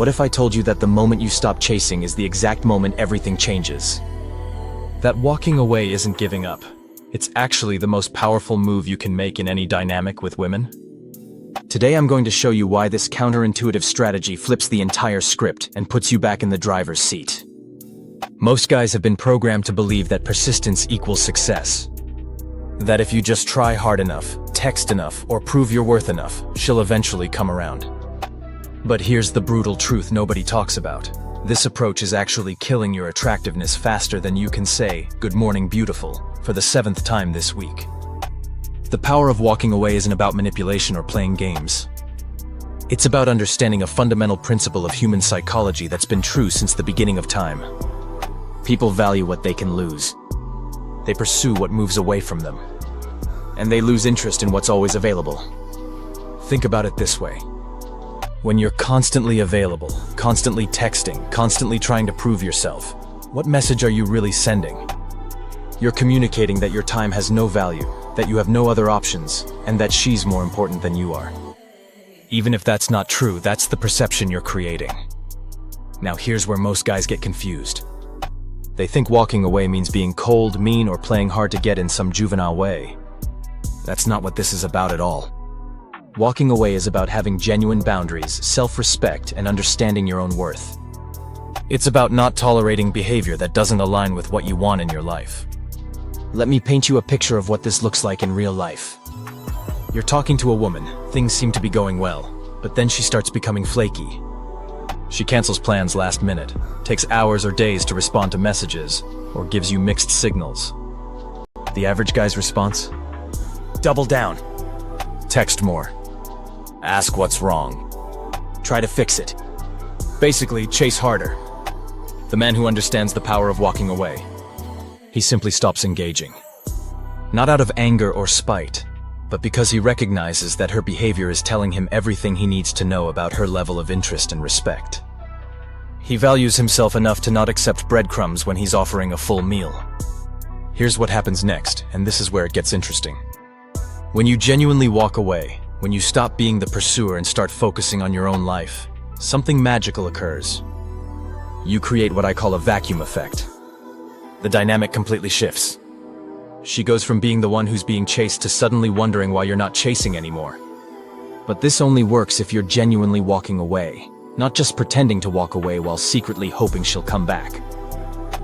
What if I told you that the moment you stop chasing is the exact moment everything changes? That walking away isn't giving up. It's actually the most powerful move you can make in any dynamic with women. Today I'm going to show you why this counterintuitive strategy flips the entire script and puts you back in the driver's seat. Most guys have been programmed to believe that persistence equals success. That if you just try hard enough, text enough, or prove your worth enough, she'll eventually come around. But here's the brutal truth nobody talks about. This approach is actually killing your attractiveness faster than you can say, "Good morning, beautiful," for the 7th time this week. The power of walking away isn't about manipulation or playing games. It's about understanding a fundamental principle of human psychology that's been true since the beginning of time. People value what they can lose. They pursue what moves away from them. And they lose interest in what's always available. Think about it this way. When you're constantly available, constantly texting, constantly trying to prove yourself, what message are you really sending? You're communicating that your time has no value, that you have no other options, and that she's more important than you are. Even if that's not true, that's the perception you're creating. Now here's where most guys get confused. They think walking away means being cold, mean, or playing hard to get in some juvenile way. That's not what this is about at all. Walking away is about having genuine boundaries, self-respect, and understanding your own worth. It's about not tolerating behavior that doesn't align with what you want in your life. Let me paint you a picture of what this looks like in real life. You're talking to a woman, things seem to be going well, but then she starts becoming flaky. She cancels plans last minute, takes hours or days to respond to messages, or gives you mixed signals. The average guy's response? Double down. Text more. Ask what's wrong. Try to fix it. Basically, chase harder. The man who understands the power of walking away. He simply stops engaging. Not out of anger or spite, but because he recognizes that her behavior is telling him everything he needs to know about her level of interest and respect. He values himself enough to not accept breadcrumbs when he's offering a full meal. Here's what happens next, and this is where it gets interesting. When you genuinely walk away, when you stop being the pursuer and start focusing on your own life, something magical occurs. You create what I call a vacuum effect. The dynamic completely shifts. She goes from being the one who's being chased to suddenly wondering why you're not chasing anymore. But this only works if you're genuinely walking away, not just pretending to walk away while secretly hoping she'll come back.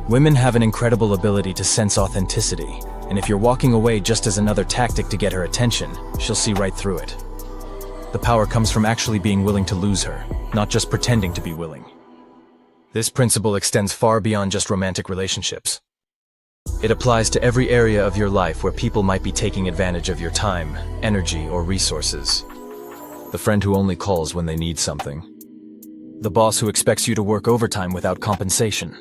Women have an incredible ability to sense authenticity, and if you're walking away just as another tactic to get her attention, she'll see right through it. The power comes from actually being willing to lose her, not just pretending to be willing. This principle extends far beyond just romantic relationships. It applies to every area of your life where people might be taking advantage of your time, energy, or resources. The friend who only calls when they need something. The boss who expects you to work overtime without compensation.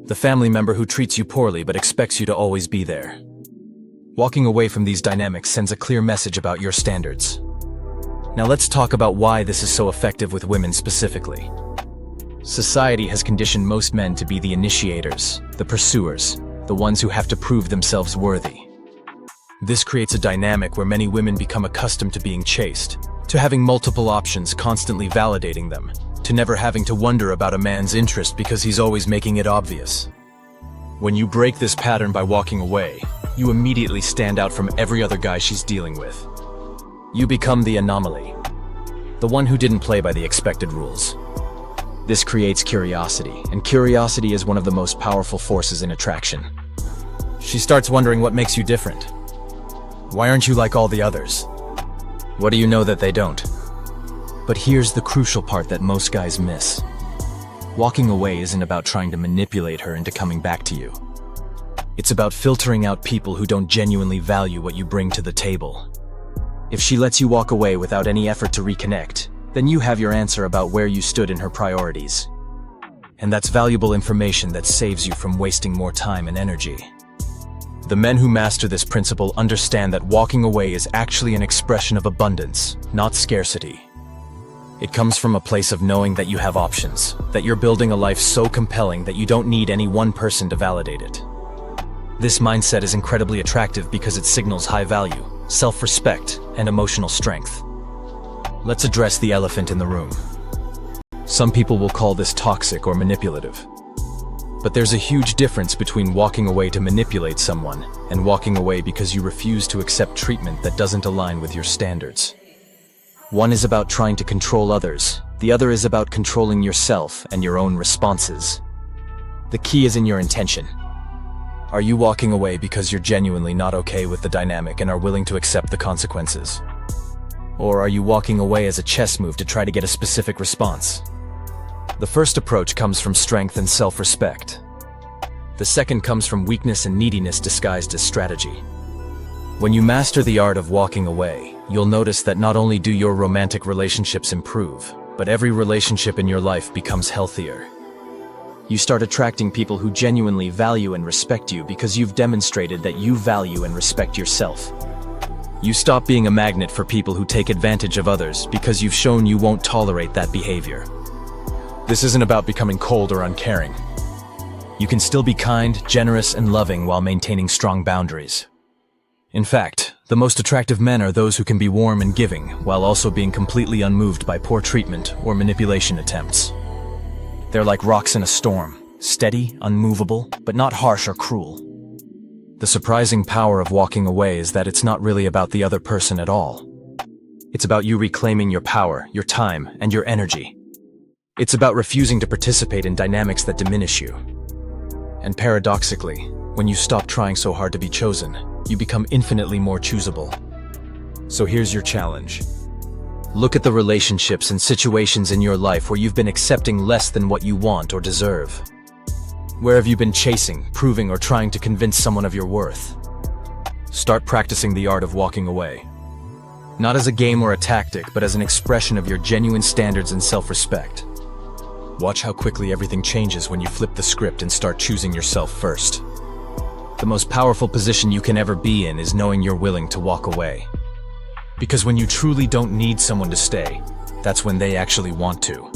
The family member who treats you poorly but expects you to always be there. Walking away from these dynamics sends a clear message about your standards. Now let's talk about why this is so effective with women specifically. Society has conditioned most men to be the initiators, the pursuers, the ones who have to prove themselves worthy. This creates a dynamic where many women become accustomed to being chased, to having multiple options constantly validating them, to never having to wonder about a man's interest because he's always making it obvious. When you break this pattern by walking away, you immediately stand out from every other guy she's dealing with. You become the anomaly, the one who didn't play by the expected rules. This creates curiosity, and curiosity is one of the most powerful forces in attraction. She starts wondering what makes you different. Why aren't you like all the others? What do you know that they don't? But here's the crucial part that most guys miss. Walking away isn't about trying to manipulate her into coming back to you. It's about filtering out people who don't genuinely value what you bring to the table. If she lets you walk away without any effort to reconnect, then you have your answer about where you stood in her priorities. And that's valuable information that saves you from wasting more time and energy. The men who master this principle understand that walking away is actually an expression of abundance, not scarcity. It comes from a place of knowing that you have options, that you're building a life so compelling that you don't need any one person to validate it. This mindset is incredibly attractive because it signals high value, self-respect, and emotional strength. Let's address the elephant in the room. Some people will call this toxic or manipulative. But there's a huge difference between walking away to manipulate someone and walking away because you refuse to accept treatment that doesn't align with your standards. One is about trying to control others, the other is about controlling yourself and your own responses. The key is in your intention. Are you walking away because you're genuinely not okay with the dynamic and are willing to accept the consequences? Or are you walking away as a chess move to try to get a specific response? The first approach comes from strength and self-respect. The second comes from weakness and neediness disguised as strategy. When you master the art of walking away, you'll notice that not only do your romantic relationships improve, but every relationship in your life becomes healthier. You start attracting people who genuinely value and respect you because you've demonstrated that you value and respect yourself. You stop being a magnet for people who take advantage of others because you've shown you won't tolerate that behavior. This isn't about becoming cold or uncaring. You can still be kind, generous, and loving while maintaining strong boundaries. In fact, the most attractive men are those who can be warm and giving while also being completely unmoved by poor treatment or manipulation attempts. They're like rocks in a storm, steady, unmovable, but not harsh or cruel. The surprising power of walking away is that it's not really about the other person at all. It's about you reclaiming your power, your time, and your energy. It's about refusing to participate in dynamics that diminish you. And paradoxically, when you stop trying so hard to be chosen, you become infinitely more choosable. So here's your challenge. Look at the relationships and situations in your life where you've been accepting less than what you want or deserve. Where have you been chasing, proving, or trying to convince someone of your worth? Start practicing the art of walking away. Not as a game or a tactic, but as an expression of your genuine standards and self-respect. Watch how quickly everything changes when you flip the script and start choosing yourself first. The most powerful position you can ever be in is knowing you're willing to walk away. Because when you truly don't need someone to stay, that's when they actually want to.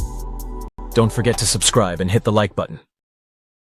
Don't forget to subscribe and hit the like button.